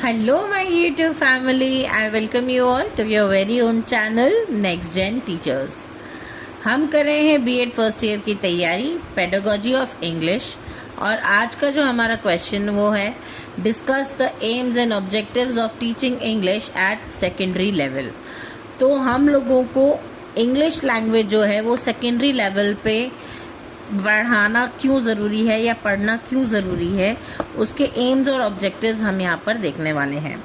Hello my YouTube family, I welcome you all to your very own channel Next Gen Teachers। हम कर रहे हैं BEd first year की तैयारी pedagogy of English और आज का जो हमारा क्वेश्चन वो है discuss the AIIMS and objectives of teaching English at secondary level. तो हम लोगों को इंग्लिश लैंग्वेज जो है वो सेकेंडरी लेवल पे बढ़ाना क्यों ज़रूरी है या पढ़ना क्यों ज़रूरी है, उसके एम्स और ऑब्जेक्टिव्स हम यहाँ पर देखने वाले हैं।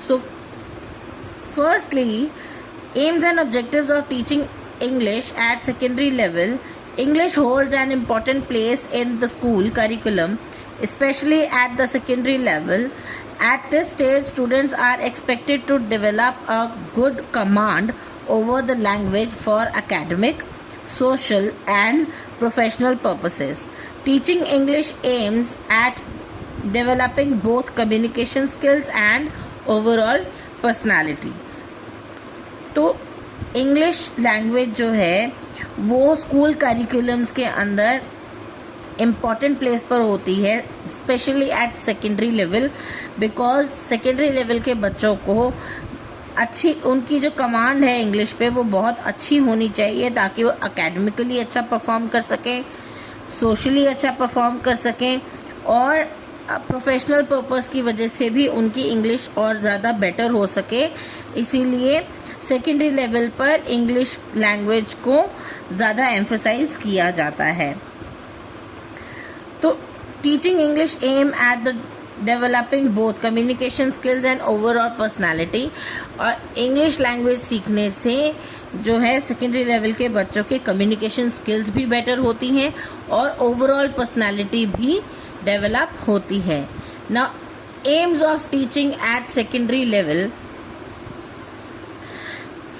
So firstly, AIIMS and objectives of teaching English at secondary level. English holds an important place in the school curriculum, especially at the secondary level. At this stage, students are expected to develop a good command over the language for academic, social, and professional purposes. Teaching English aims at developing both communication skills and overall personality. तो English language जो है वो school curriculums के अंदर important place पर होती है, specially at secondary level, because secondary level के बच्चों को अच्छी उनकी जो कमांड है इंग्लिश पे वो बहुत अच्छी होनी चाहिए ताकि वो एकेडमिकली अच्छा परफॉर्म कर सकें, सोशली अच्छा परफॉर्म कर सकें और प्रोफेशनल पर्पस की वजह से भी उनकी इंग्लिश और ज़्यादा बेटर हो सके। इसीलिए सेकेंडरी लेवल पर इंग्लिश लैंग्वेज को ज़्यादा एम्फसाइज किया जाता है। तो teaching English aim at the developing both communication skills and overall personality. और इंग्लिश लैंग्वेज सीखने से जो है सेकेंडरी लेवल के बच्चों के कम्युनिकेशन स्किल्स भी बेटर होती हैं और ओवरऑल पर्सनालिटी भी डेवलप होती है। Now aims of teaching at secondary level,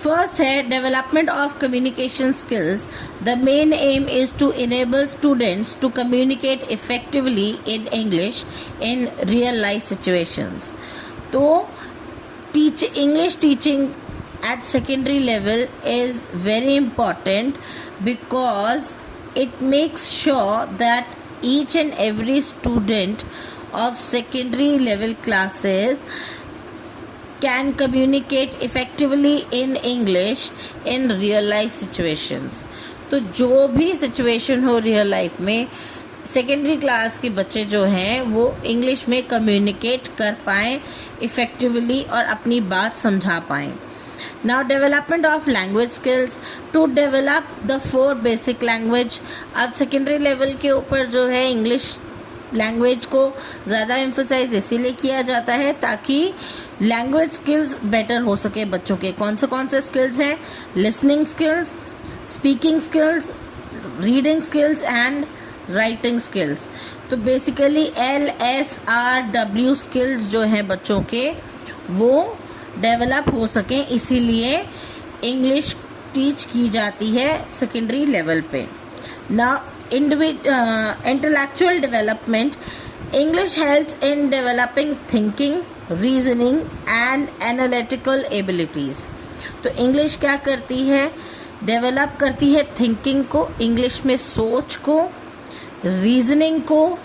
first है development of communication skills. The main aim is to enable students to communicate effectively in English in real life situations. तो English teaching at secondary level is very important because it makes sure that each and every student of secondary level classes can communicate effectively in English in real life situations। तो जो भी situation हो real life में secondary class के बच्चे जो हैं वो इंग्लिश में कम्युनिकेट कर पाएँ इफ़ेक्टिवली और अपनी बात समझा पाएँ। Now development of language skills, to develop the 4 basic language। अब सेकेंडरी लेवल के ऊपर जो है इंग्लिश लैंग्वेज को ज़्यादा एम्फसाइज इसीलिए किया जाता है ताकि लैंग्वेज स्किल्स बेटर हो सके बच्चों के। कौन से स्किल्स हैं? Listening skills, speaking skills, reading skills and writing skills. तो बेसिकली LSRW स्किल्स जो हैं बच्चों के वो डेवलप हो सकें, इसीलिए इंग्लिश टीच की जाती है सेकेंडरी लेवल पे। ना intellectual development, English helps in developing thinking, reasoning and analytical abilities। तो इंग्लिश क्या करती है? डेवलप करती है थिंकिंग को, इंग्लिश में सोच को, रीजनिंग को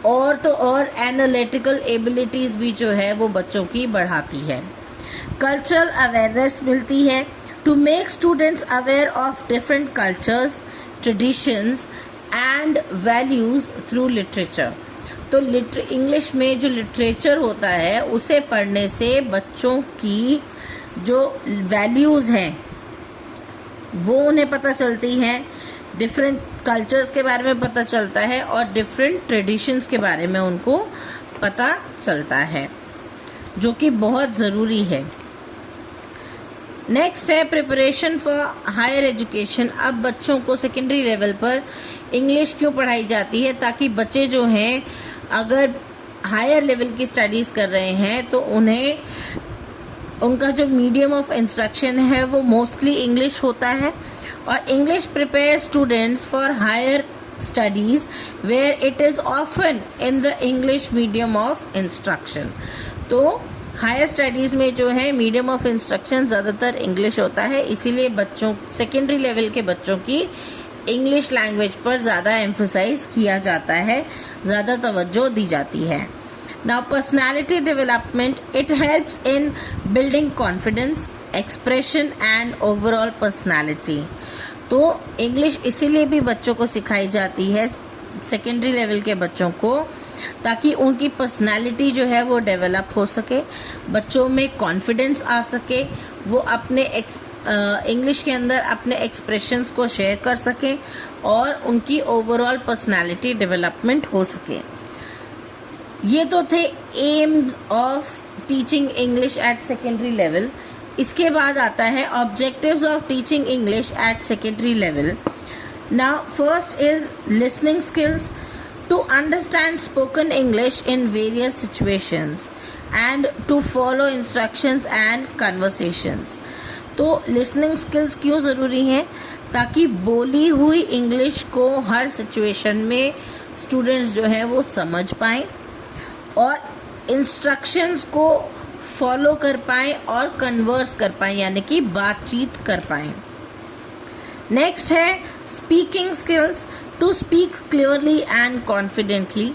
और तो और एनालिटिकल एबिलिटीज़ भी जो है वो बच्चों की बढ़ाती है। कल्चरल अवेयरनेस मिलती है, to make students aware of different cultures, traditions and values through literature. तो इंग्लिश में जो लिटरेचर होता है उसे पढ़ने से बच्चों की जो वैल्यूज़ हैं वो उन्हें पता चलती हैं, डिफरेंट कल्चर्स के बारे में पता चलता है और डिफरेंट ट्रेडिशंस के बारे में उनको पता चलता है, जो कि बहुत ज़रूरी है। नेक्स्ट है प्रिपरेशन फॉर हायर एजुकेशन। अब बच्चों को सेकेंडरी लेवल पर इंग्लिश क्यों पढ़ाई जाती है? ताकि बच्चे जो हैं अगर हायर लेवल की स्टडीज़ कर रहे हैं तो उन्हें उनका जो मीडियम ऑफ इंस्ट्रक्शन है वो मोस्टली इंग्लिश होता है और English prepare students for higher studies where it is often in the English medium of instruction. तो हायर स्टडीज़ में जो है मीडियम ऑफ इंस्ट्रक्शन ज़्यादातर इंग्लिश होता है, इसीलिए बच्चों सेकेंडरी लेवल के बच्चों की इंग्लिश लैंग्वेज पर ज़्यादा एम्फसाइज किया जाता है, ज़्यादा तवज्जो दी जाती है। Now, personality development, it helps in building confidence, expression and overall personality. तो इंग्लिश इसीलिए भी बच्चों को सिखाई जाती है, सेकेंडरी लेवल के बच्चों को, ताकि उनकी पर्सनालिटी जो है वो डेवलप हो सके, बच्चों में कॉन्फिडेंस आ सके, वो अपने इंग्लिश के अंदर अपने एक्सप्रेशंस को शेयर कर सकें और उनकी ओवरऑल पर्सनालिटी डेवलपमेंट हो सके. ये तो थे AIIMS of teaching English at secondary level. इसके बाद आता है objectives of teaching English at secondary level. Now first is listening skills, to understand spoken English in various situations and to follow instructions and conversations. तो listening skills क्यों ज़रूरी हैं? ताकि बोली हुई इंग्लिश को हर सिचुएशन में स्टूडेंट्स जो है वो समझ पाएँ और इंस्ट्रक्शंस को फॉलो कर पाएँ और कन्वर्स कर पाएँ, यानी कि बातचीत कर पाएँ. नेक्स्ट है speaking skills, to speak clearly and confidently.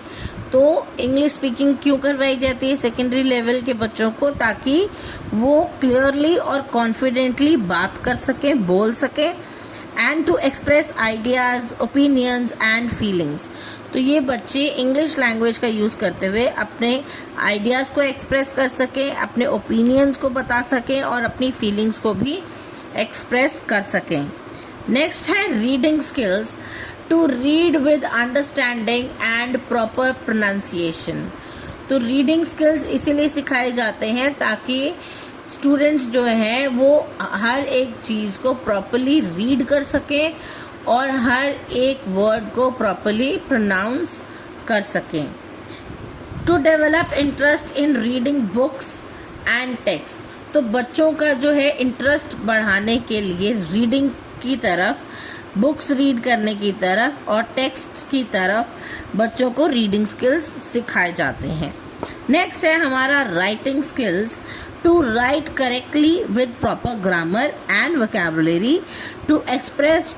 तो इंग्लिश स्पीकिंग क्यों करवाई जाती है सेकेंडरी लेवल के बच्चों को? ताकि वो क्लियरली और कॉन्फिडेंटली बात कर सकें, बोल सकें, and to express ideas, opinions and feelings. तो ये बच्चे इंग्लिश लैंग्वेज का यूज़ करते हुए अपने आइडियाज़ को एक्सप्रेस कर सकें, अपने ओपिनियंस को बता सकें और अपनी फीलिंग्स को भी एक्सप्रेस कर सकें. नेक्स्ट है reading skills, to read with understanding and proper pronunciation. तो रीडिंग स्किल्स इसीलिए सिखाए जाते हैं ताकि स्टूडेंट्स जो हैं वो हर एक चीज़ को प्रॉपरली रीड कर सकें और हर एक वर्ड को प्रॉपरली प्रोनाउंस कर सकें. To develop interest in reading books and text. तो बच्चों का जो है इंटरेस्ट बढ़ाने के लिए रीडिंग की तरफ, बुक्स रीड करने की तरफ और टेक्स्ट की तरफ बच्चों को रीडिंग स्किल्स सिखाए जाते हैं. नेक्स्ट है हमारा writing skills, to write correctly with proper grammar and vocabulary, to express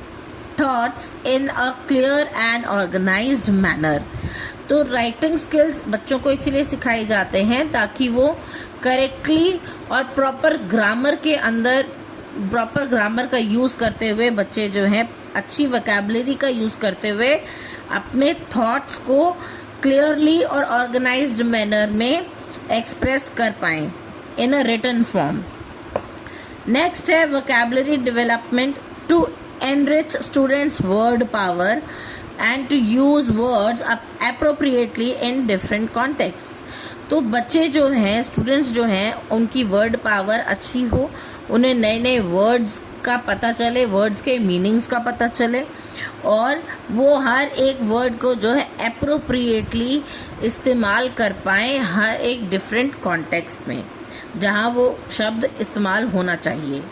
thoughts in a clear and organized manner. तो राइटिंग स्किल्स बच्चों को इसीलिए सिखाए जाते हैं ताकि वो करेक्टली और प्रॉपर ग्रामर का यूज़ करते हुए बच्चे जो हैं अच्छी वोकैबुलरी का यूज़ करते हुए अपने थॉट्स को क्लियरली और ऑर्गेनाइज्ड मैनर में एक्सप्रेस कर पाएँ in a written form. Next है vocabulary development, to enrich students word power and to use words appropriately in different context. तो बच्चे जो हैं, स्टूडेंट्स जो हैं, उनकी वर्ड पावर अच्छी हो, उन्हें नए नए वर्ड्स का पता चले, वर्ड्स के मीनिंग्स का पता चले और वो हर एक वर्ड को जो है एप्रोप्रिएटली इस्तेमाल कर पाएँ हर एक डिफरेंट कॉन्टेक्स्ट में जहाँ वो शब्द इस्तेमाल होना चाहिए.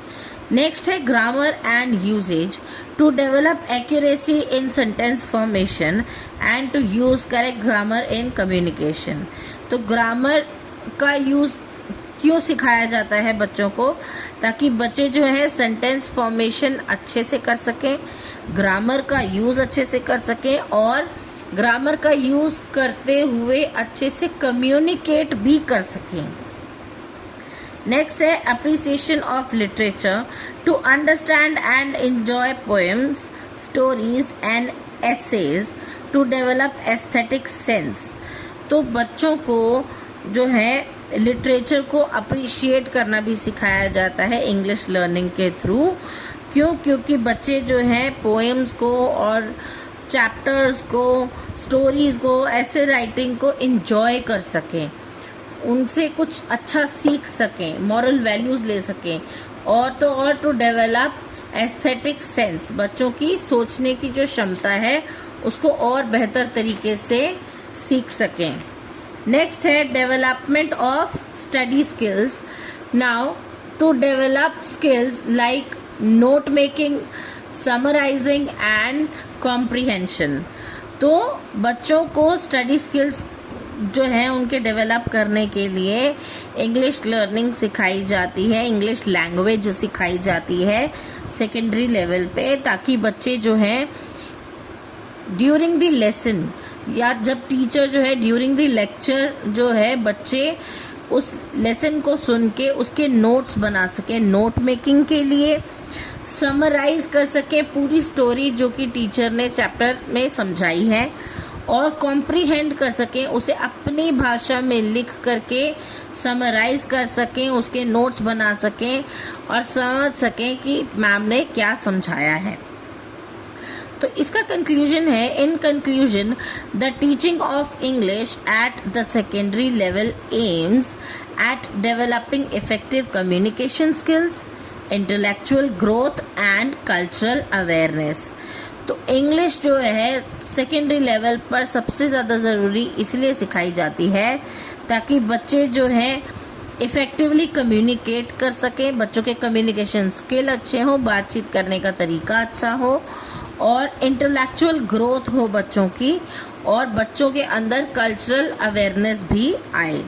नेक्स्ट है grammar and usage, to develop accuracy in sentence formation and to use correct grammar in communication. तो ग्रामर का यूज़ क्यों सिखाया जाता है बच्चों को? ताकि बच्चे जो है सेंटेंस फॉर्मेशन अच्छे से कर सकें, ग्रामर का यूज़ अच्छे से कर सकें और ग्रामर का यूज़ करते हुए अच्छे से कम्युनिकेट भी कर सकें. नेक्स्ट है appreciation of literature, to understand and enjoy poems, stories and essays, to develop aesthetic sense. तो बच्चों को जो है लिटरेचर को अप्रिशिएट करना भी सिखाया जाता है इंग्लिश लर्निंग के थ्रू. क्यों? क्योंकि बच्चे जो हैं पोएम्स को और चैप्टर्स को, स्टोरीज़ को, ऐसे राइटिंग को एंजॉय कर सकें, उनसे कुछ अच्छा सीख सकें, मॉरल वैल्यूज़ ले सकें और तो और टू डेवलप एस्थेटिक सेंस, बच्चों की सोचने की जो क्षमता है उसको और बेहतर तरीके से सीख सकें. नेक्स्ट है development of study skills. Now to develop skills like note making, summarizing and comprehension. तो बच्चों को स्टडी स्किल्स जो है उनके डेवलप करने के लिए इंग्लिश लर्निंग सिखाई जाती है, इंग्लिश लैंग्वेज सिखाई जाती है सेकेंडरी लेवल पे, ताकि बच्चे जो हैं ड्यूरिंग द लेसन या जब टीचर जो है ड्यूरिंग द लेक्चर जो है बच्चे उस लेसन को सुन के उसके नोट्स बना सके, नोट मेकिंग के लिए समराइज कर सके पूरी स्टोरी जो कि टीचर ने चैप्टर में समझाई है, और कॉम्प्रीहेंड कर सकें, उसे अपनी भाषा में लिख करके समराइज कर सकें, उसके नोट्स बना सकें और समझ सकें कि मैम ने क्या समझाया है। तो इसका कंक्लूजन है, in conclusion the teaching of English at the secondary level aims at developing effective communication skills, intellectual growth and cultural awareness. तो इंग्लिश जो है सेकेंडरी लेवल पर सबसे ज़्यादा ज़रूरी इसलिए सिखाई जाती है ताकि बच्चे जो हैं इफ़ेक्टिवली कम्युनिकेट कर सकें, बच्चों के कम्युनिकेशन स्किल अच्छे हों, बातचीत करने का तरीका अच्छा हो और इंटेलेक्चुअल ग्रोथ हो बच्चों की, और बच्चों के अंदर कल्चरल अवेयरनेस भी आए।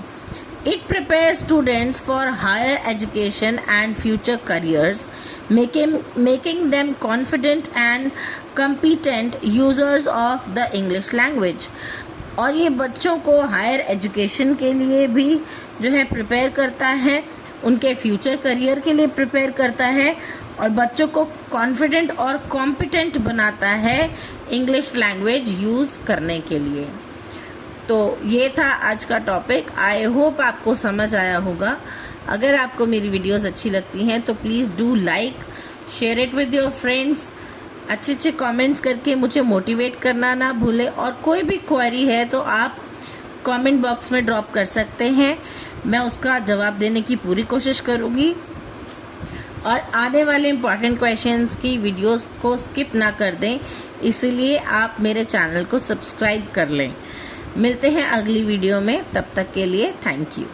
It prepares students for higher education and future careers, making them confident and competent users of the English language. और ये बच्चों को हायर एजुकेशन के लिए भी जो है प्रिपेयर करता है, उनके फ्यूचर करियर के लिए प्रिपेयर करता है और बच्चों को कॉन्फिडेंट और कॉम्पिटेंट बनाता है इंग्लिश लैंग्वेज यूज़ करने के लिए। तो ये था आज का टॉपिक। आई होप आपको समझ आया होगा। अगर आपको मेरी वीडियोस अच्छी लगती हैं तो please do like, share it with your friends, अच्छे अच्छे कमेंट्स करके मुझे मोटिवेट करना ना भूलें, और कोई भी क्वेरी है तो आप कमेंट बॉक्स में ड्रॉप कर सकते हैं, मैं उसका जवाब देने की पूरी कोशिश करूँगी। और आने वाले इम्पॉर्टेंट क्वेश्चंस की वीडियोस को स्किप ना कर दें, इसलिए आप मेरे चैनल को सब्सक्राइब कर लें। मिलते हैं अगली वीडियो में, तब तक के लिए थैंक यू।